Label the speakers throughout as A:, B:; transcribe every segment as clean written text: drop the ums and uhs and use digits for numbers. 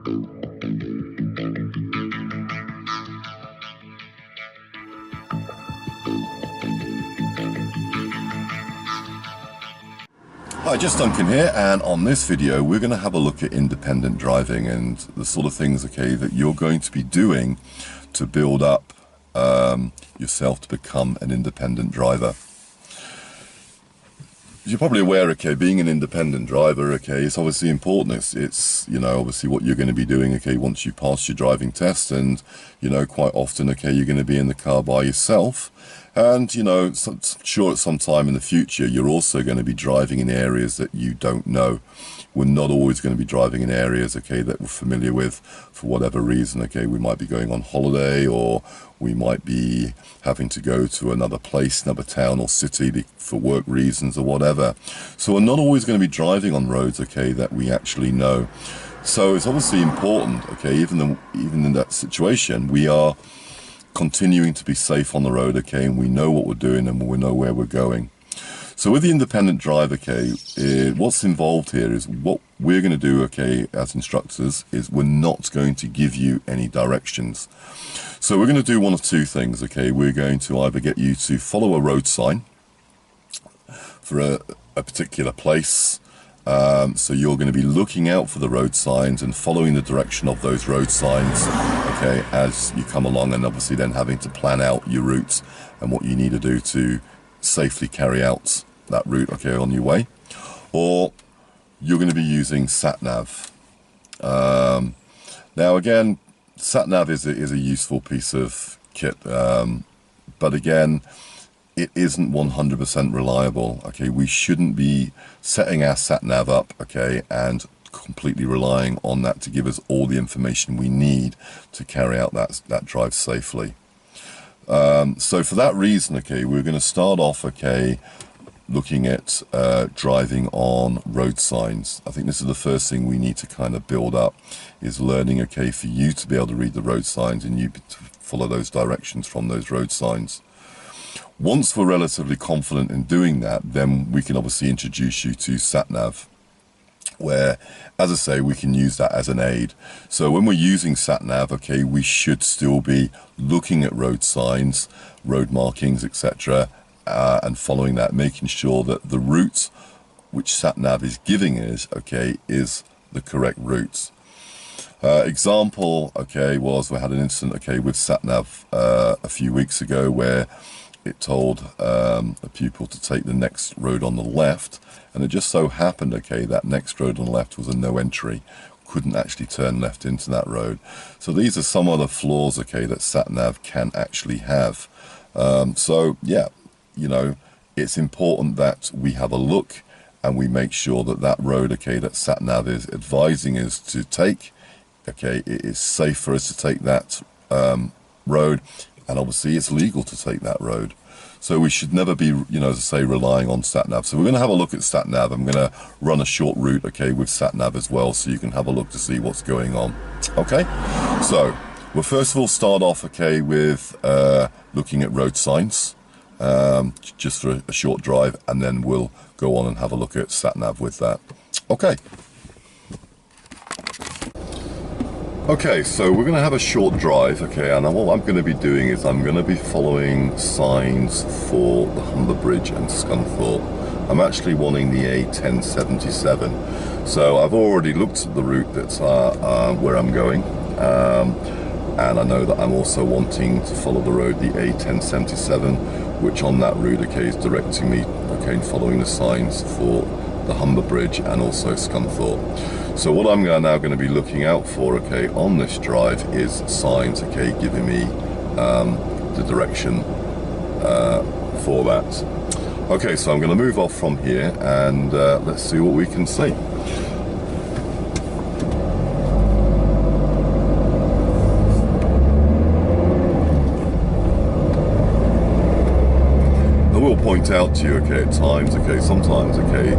A: Hi, just Duncan here, and on this video we're going to have a look at independent driving and the sort of things, okay, that you're going to be doing to build up yourself to become an independent driver. You're probably aware, okay, being an independent driver, okay, it's obviously important. It's you know, obviously what you're going to be doing, okay, once you pass your driving test, and, you know, quite often, okay, you're going to be in the car by yourself. And, you know, sure, at some time in the future, you're also going to be driving in areas that you don't know. We're not always going to be driving in areas, okay, that we're familiar with for whatever reason, okay. We might be going on holiday, or we might be having to go to another place, another town or city for work reasons or whatever. So we're not always going to be driving on roads, okay, that we actually know. So it's obviously important, okay, even in that situation, we are continuing to be safe on the road, okay, and we know what we're doing and we know where we're going. So with the independent drive, okay, what's involved here is what we're going to do, okay, as instructors, is we're not going to give you any directions. So we're going to do one of two things, okay. We're going to either get you to follow a road sign for a particular place. So you're going to be looking out for the road signs and following the direction of those road signs, okay, as you come along, and obviously then having to plan out your routes and what you need to do to safely carry out that route, okay, on your way. Or you're going to be using SatNav. Now again, SatNav is a useful piece of kit, but again, it isn't 100% reliable, okay. We shouldn't be setting our SatNav up, okay, and completely relying on that to give us all the information we need to carry out that drive safely. So for that reason, okay, we're going to start off, okay, looking at driving on road signs. I think this is the first thing we need to kind of build up, is learning, okay, for you to be able to read the road signs and you to follow those directions from those road signs. Once we're relatively confident in doing that, then we can obviously introduce you to SatNav, where, as I say, we can use that as an aid. So when we're using SatNav, okay, we should still be looking at road signs, road markings, etc., and following that, making sure that the route which SatNav is giving us, okay, is the correct route. Example, okay, was we had an incident, okay, with SatNav a few weeks ago where it told a pupil to take the next road on the left, and it just so happened, okay, that next road on the left was a no entry, couldn't actually turn left into that road. So these are some of the flaws, okay, that SatNav can actually have. So yeah, you know, it's important that we have a look and we make sure that that road, okay, that SatNav is advising us to take, okay, it is safe for us to take that road, and obviously it's legal to take that road. So we should never be, you know, as I say, relying on SatNav. So we're going to have a look at SatNav. I'm going to run a short route, okay, with SatNav as well, so you can have a look to see what's going on. Okay, so we'll first of all start off, okay, with looking at road signs, just for a short drive, and then we'll go on and have a look at SatNav with that. Okay. Okay, so we're going to have a short drive, okay, and what I'm going to be doing is I'm going to be following signs for the Humber Bridge and Scunthorpe. I'm actually wanting the A1077, so I've already looked at the route that's where I'm going, and I know that I'm also wanting to follow the road, the A1077, which on that route, okay, is directing me, okay, following the signs for the Humber Bridge and also Scunthorpe. So what I'm now going to be looking out for, okay, on this drive is signs, okay, giving me the direction for that. Okay, so I'm going to move off from here and let's see what we can see. I will point out to you, okay, at times, okay, sometimes, okay,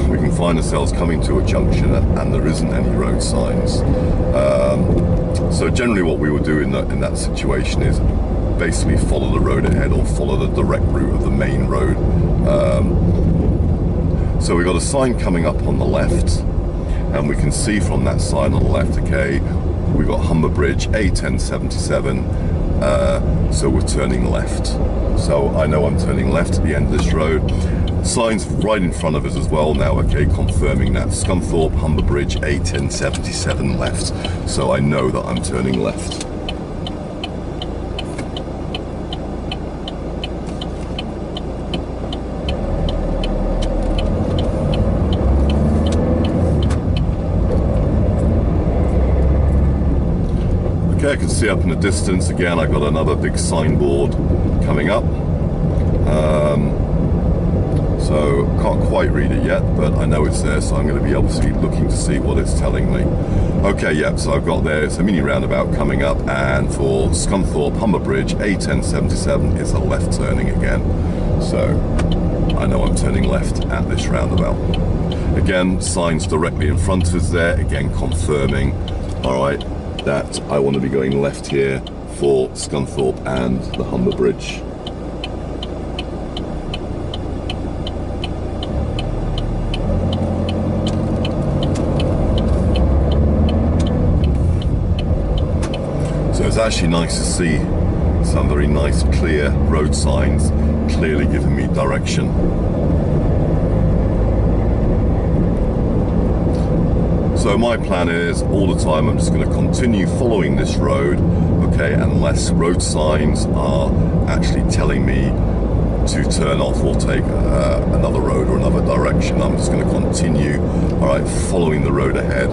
A: we can find ourselves coming to a junction and there isn't any road signs. So generally what we would do in that situation is basically follow the road ahead or follow the direct route of the main road. So we've got a sign coming up on the left, and we can see from that sign on the left, okay, we've got Humber Bridge A1077, so we're turning left. So I know I'm turning left at the end of this road. Signs right in front of us as well now, okay, confirming that Scunthorpe, Humber Bridge A1077 left. So I know that I'm turning left. Okay, I can see up in the distance again, I got another big signboard coming up. So can't quite read it yet, but I know it's there, so I'm going to be obviously looking to see what it's telling me. Okay, yeah, so I've got there, it's a mini roundabout coming up, and for Scunthorpe, Humber Bridge, A1077 is a left turning again. So I know I'm turning left at this roundabout. Again, signs directly in front of us there, again confirming, all right, that I want to be going left here for Scunthorpe and the Humber Bridge. So it's actually nice to see some very nice clear road signs clearly giving me direction. So my plan is all the time I'm just going to continue following this road, okay, unless road signs are actually telling me to turn off or take another road or another direction. I'm just going to continue, all right, following the road ahead.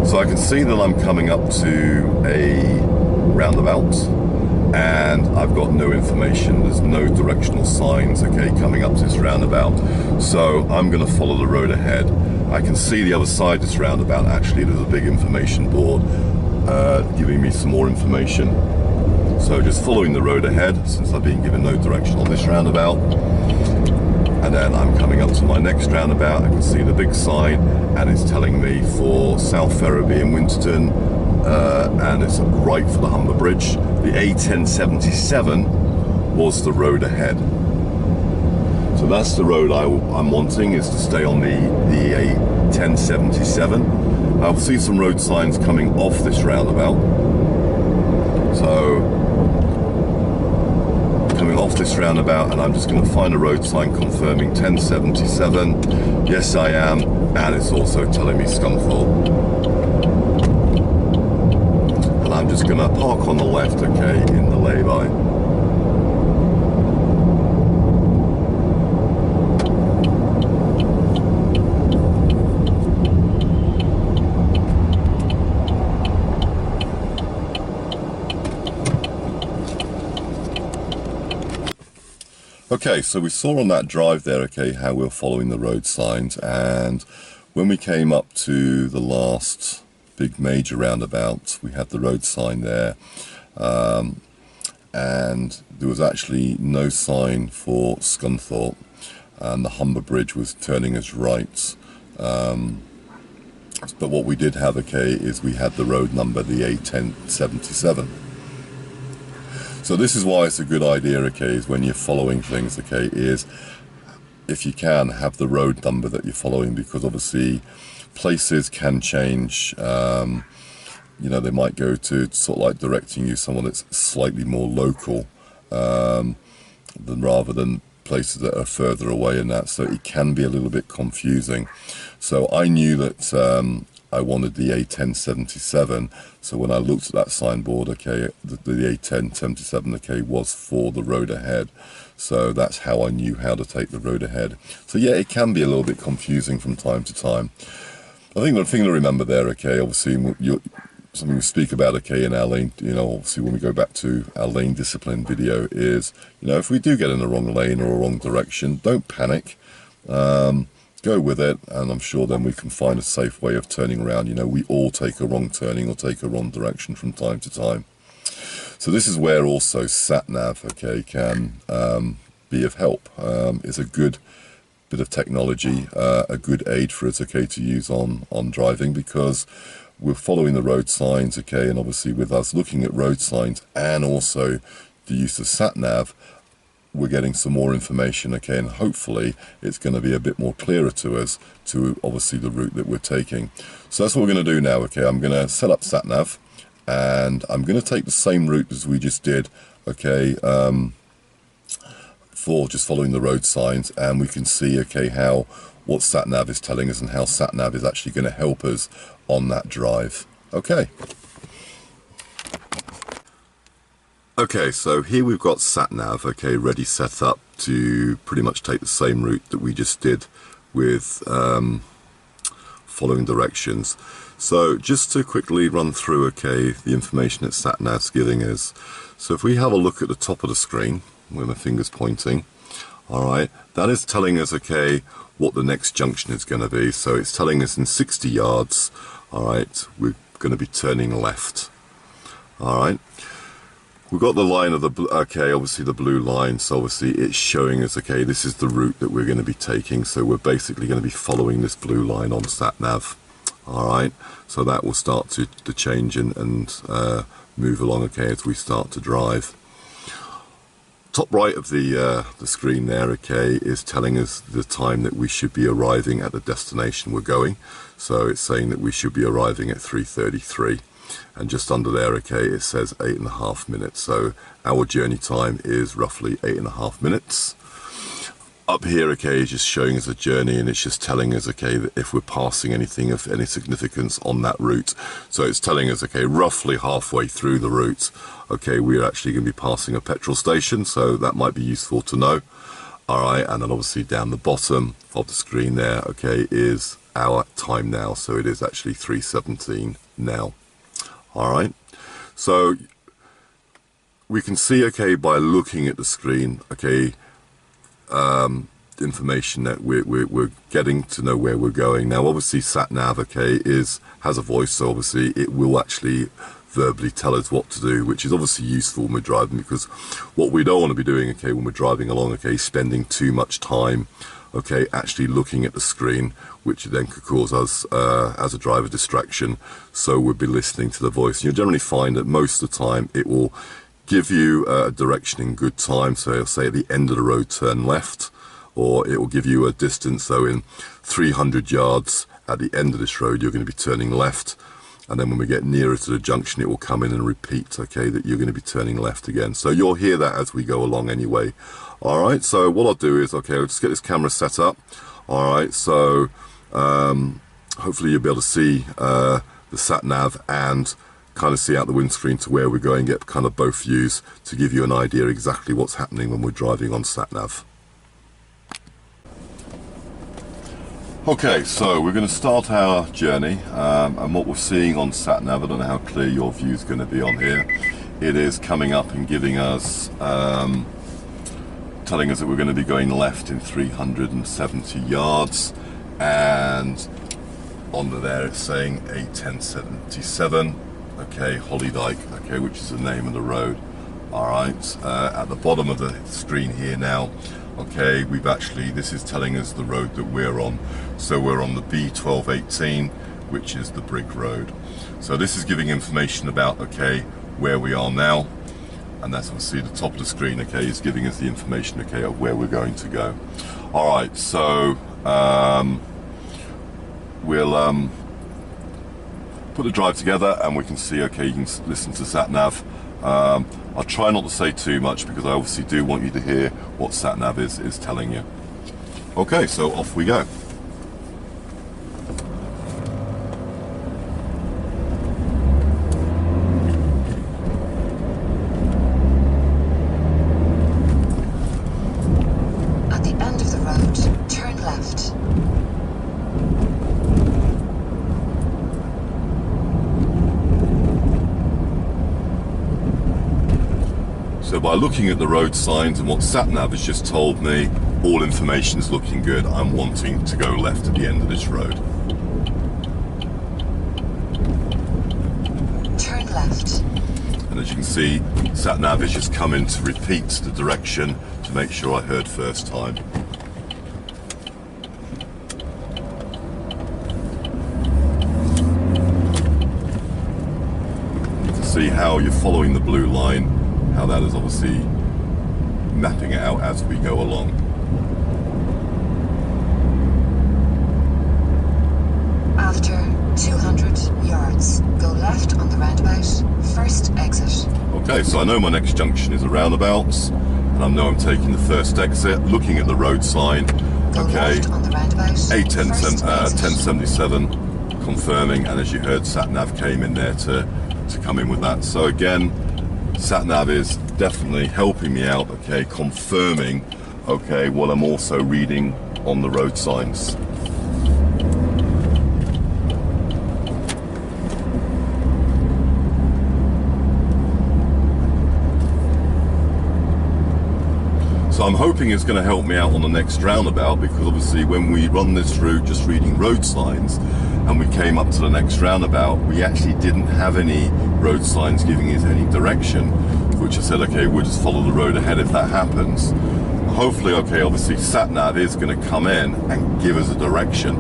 A: So I can see that I'm coming up to a roundabout, and I've got no information, there's no directional signs, okay, coming up to this roundabout. So I'm going to follow the road ahead. I can see the other side of this roundabout, actually there's a big information board giving me some more information. So just following the road ahead, since I've been given no direction on this roundabout. And then I'm coming up to my next roundabout, I can see the big sign, and it's telling me for South Ferriby and Winterton, and it's right for the Humber Bridge. The A1077 was the road ahead. So that's the road I'm wanting, is to stay on the A1077. I'll see some road signs coming off this roundabout. So coming off this roundabout, and I'm just going to find a road sign confirming 1077. Yes, I am, and it's also telling me Scunthorpe. And I'm just going to park on the left, okay, in the lay-by. Okay, so we saw on that drive there, okay, how we're following the road signs, and when we came up to the last big major roundabout, we had the road sign there, and there was actually no sign for Scunthorpe, and the Humber Bridge was turning us right. But what we did have, okay, is we had the road number, the A1077. So this is why it's a good idea, okay, is when you're following things, okay, is if you can have the road number that you're following, because obviously places can change. You know, they might go to sort of like directing you someone that's slightly more local than rather than places that are further away and that, so it can be a little bit confusing. So I knew that I wanted the A1077, so when I looked at that signboard, okay, the A1077, okay, was for the road ahead. So that's how I knew how to take the road ahead. So yeah, it can be a little bit confusing from time to time. I think the thing to remember there, okay, obviously something we speak about, okay, in our lane, you know, obviously when we go back to our lane discipline video is, you know, if we do get in the wrong lane or a wrong direction, don't panic. Go with it, and I'm sure then we can find a safe way of turning around. You know, we all take a wrong turning or take a wrong direction from time to time. So this is where also SatNav, okay, can be of help. It's a good bit of technology, a good aid for us, okay, to use on driving, because we're following the road signs, okay, and obviously with us looking at road signs and also the use of SatNav, we're getting some more information, okay, and hopefully it's going to be a bit more clearer to us to obviously the route that we're taking. So that's what we're going to do now, okay. I'm going to set up SatNav and I'm going to take the same route as we just did, okay, for just following the road signs, and we can see, okay, how what SatNav is telling us and how SatNav is actually going to help us on that drive. Okay. Okay, so here we've got SatNav, okay, ready set up to pretty much take the same route that we just did with following directions. So just to quickly run through, okay, the information that SatNav's giving us. So if we have a look at the top of the screen, where my finger's pointing, all right, that is telling us, okay, what the next junction is going to be. So it's telling us in 60 yards, all right, we're going to be turning left, all right. We've got the line of the, okay, obviously the blue line, so obviously it's showing us, okay, this is the route that we're going to be taking, so we're basically going to be following this blue line on SatNav, alright, so that will start to change and move along, okay, as we start to drive. Top right of the screen there, okay, is telling us the time that we should be arriving at the destination we're going, so it's saying that we should be arriving at 3:33. And just under there, okay, it says 8.5 minutes. So our journey time is roughly 8.5 minutes. Up here, okay, is just showing us a journey, and it's just telling us, okay, that if we're passing anything of any significance on that route. So it's telling us, okay, roughly halfway through the route, okay, we're actually going to be passing a petrol station. So that might be useful to know. All right, and then obviously down the bottom of the screen there, okay, is our time now. So it is actually 3:17 now. All right, so we can see, okay, by looking at the screen, okay, the information that we're getting to know where we're going. Now, obviously, SatNav, okay, has a voice, so obviously it will actually verbally tell us what to do, which is obviously useful when we're driving, because what we don't want to be doing, okay, when we're driving along, okay, spending too much time, okay, actually looking at the screen, which then could cause us, as a driver, distraction. So we'll be listening to the voice. You'll generally find that most of the time it will give you a direction in good time. So it'll say at the end of the road, turn left, or it will give you a distance. So in 300 yards at the end of this road, you're going to be turning left. And then when we get nearer to the junction, it will come in and repeat, okay, that you're going to be turning left again. So you'll hear that as we go along anyway. All right, so what I'll do is, okay, I'll just get this camera set up. All right, so hopefully you'll be able to see the SatNav and kind of see out the windscreen to where we're going, get kind of both views to give you an idea exactly what's happening when we're driving on SatNav. Okay, so we're going to start our journey, and what we're seeing on SatNav, I don't know how clear your view is going to be on here, it is coming up and giving us, telling us that we're going to be going left in 370 yards, and under there it's saying A1077, okay, Hollydyke, okay, which is the name of the road. Alright, at the bottom of the screen here now, okay, we've actually, this is telling us the road that we're on. So we're on the B1218, which is the Brig Road. So this is giving information about, okay, where we are now. And that's obviously the top of the screen, okay, is giving us the information, okay, of where we're going to go. Alright, so we'll put the drive together and we can see, okay, you can listen to SatNav. I'll try not to say too much because I obviously do want you to hear what SatNav is telling you. Okay, so off we go.
B: At the end of the road, turn left.
A: So by looking at the road signs and what SatNav has just told me, all information is looking good. I'm wanting to go left at the end of this road.
B: Turn left.
A: And as you can see, SatNav is just coming to repeat the direction to make sure I heard first time. obviously how you're following the blue line, how that is obviously mapping it out as we go along.
B: After 200 yards, go left on the roundabout, first exit.
A: Okay, so I know my next junction is a roundabout, and I know I'm taking the first exit, looking at the road sign.
B: Go
A: Okay,
B: left on the roundabout, first exit.
A: 1077, confirming, and as you heard, SatNav came in there to come in with that. So again, SatNav is definitely helping me out, okay, confirming, okay, what I'm also reading on the road signs. So I'm hoping it's going to help me out on the next roundabout, because obviously when we run this route just reading road signs and we came up to the next roundabout, we actually didn't have any road signs giving us any direction, which I said, okay, we'll just follow the road ahead if that happens. Hopefully, okay, obviously SatNav is going to come in and give us a direction.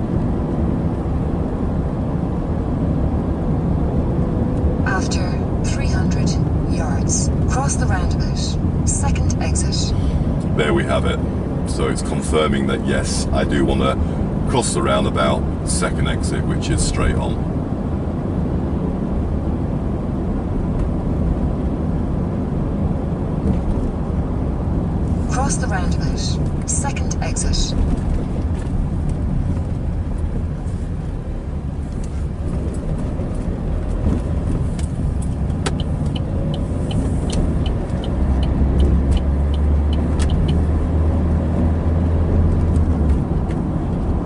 B: After 300 yards, cross the roundabout, second exit.
A: There we have it. So it's confirming that yes, I do want to cross the roundabout, second exit, which is straight on.
B: Cross the roundabout, second exit.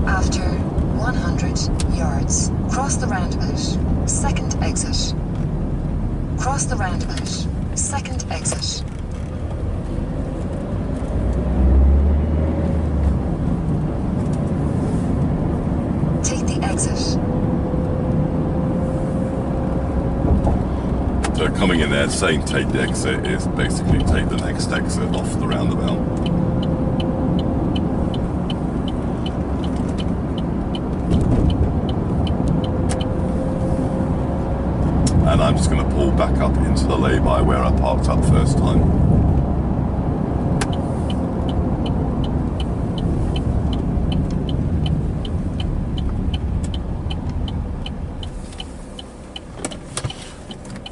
B: After 100 yards, cross the roundabout, second exit. Cross the roundabout, second exit. Take the exit.
A: So coming in there saying take the exit is basically take the next exit off the roundabout. And I'm just going to pull back up into the lay-by where I parked up first time.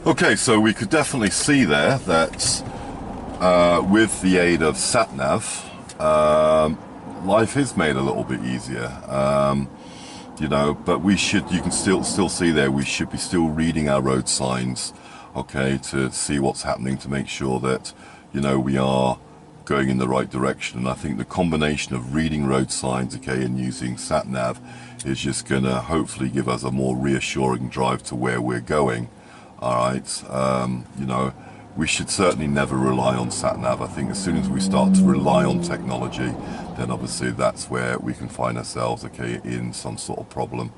A: Okay, so we could definitely see there that with the aid of SatNav, life is made a little bit easier. You know, but we should, you can still see there, we should be still reading our road signs, okay, to see what's happening, to make sure that, you know, we are going in the right direction. And I think the combination of reading road signs, okay, and using SatNav is just going to hopefully give us a more reassuring drive to where we're going. All right, you know, we should certainly never rely on SatNav. I think as soon as we start to rely on technology, then obviously that's where we can find ourselves, okay, in some sort of problem.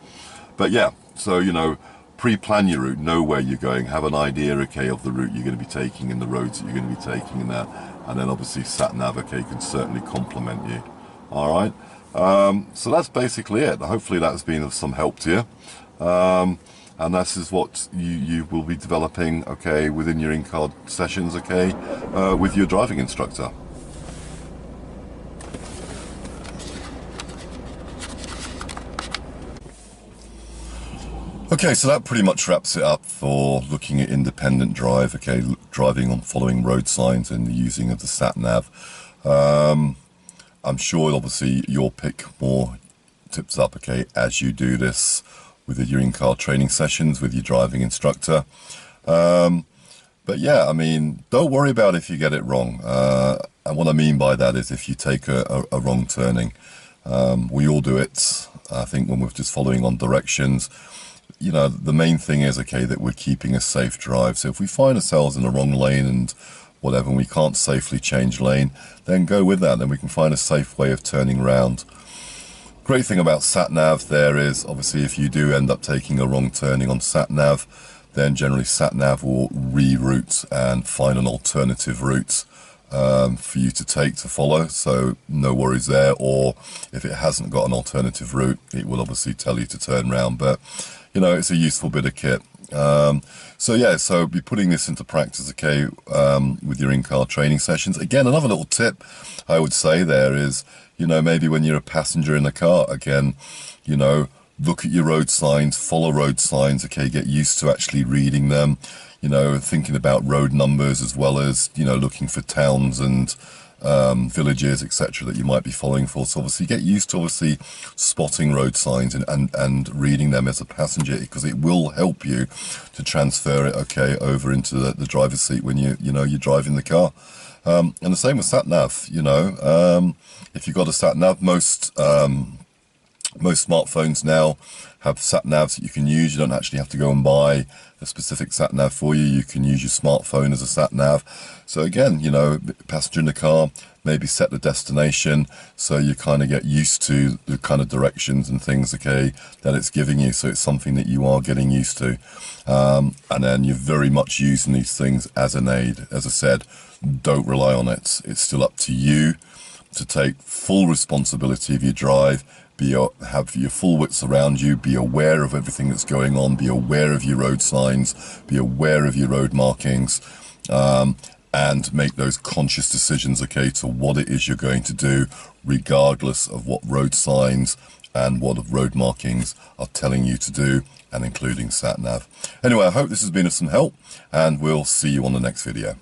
A: But yeah, so, you know, pre-plan your route, know where you're going, have an idea, okay, of the route you're going to be taking and the roads that you're going to be taking and that. And then obviously SatNav, okay, can certainly complement you. All right, so that's basically it. Hopefully that's been of some help to you. And this is what you will be developing, okay, within your in-car sessions, okay, with your driving instructor. Okay, so that pretty much wraps it up for looking at independent drive, okay, driving on following road signs and the using of the SatNav. I'm sure obviously you'll pick more tips up, okay, as you do this with your in-car training sessions with your driving instructor. But yeah, I mean, don't worry about if you get it wrong. And what I mean by that is if you take a wrong turning. We all do it, I think, when we're just following on directions. You know, the main thing is, okay, that we're keeping a safe drive. So if we find ourselves in the wrong lane and whatever, and we can't safely change lane, then go with that. Then we can find a safe way of turning around. Great thing about SatNav there is, obviously, if you do end up taking a wrong turning on SatNav, then generally SatNav will reroute and find an alternative route for you to take to follow. So no worries there. Or if it hasn't got an alternative route, it will obviously tell you to turn around. But you you know, it's a useful bit of kit. So yeah, so be putting this into practice, okay, with your in-car training sessions. Again, another little tip I would say there is, you know, maybe when you're a passenger in the car, again, you know, look at your road signs, follow road signs, okay, get used to actually reading them, you know, thinking about road numbers as well as, you know, looking for towns and villages, etc., that you might be following for. So obviously get used to obviously spotting road signs and reading them as a passenger, because it will help you to transfer it, okay, over into the driver's seat when you're driving the car. And the same with SatNav, you know, if you've got a SatNav, most smartphones now have SatNavs that you can use. You don't actually have to go and buy a specific SatNav for you. You can use your smartphone as a SatNav. So again, you know, passenger in the car, maybe set the destination so you kind of get used to the kind of directions and things, okay, that it's giving you. So it's something that you are getting used to. And then you're very much using these things as an aid. As I said, don't rely on it. It's still up to you to take full responsibility of your drive. Have your full wits around you, be aware of everything that's going on, be aware of your road signs, be aware of your road markings, and make those conscious decisions, okay, to what it is you're going to do, regardless of what road signs and what road markings are telling you to do, and including SatNav. Anyway, I hope this has been of some help, and we'll see you on the next video.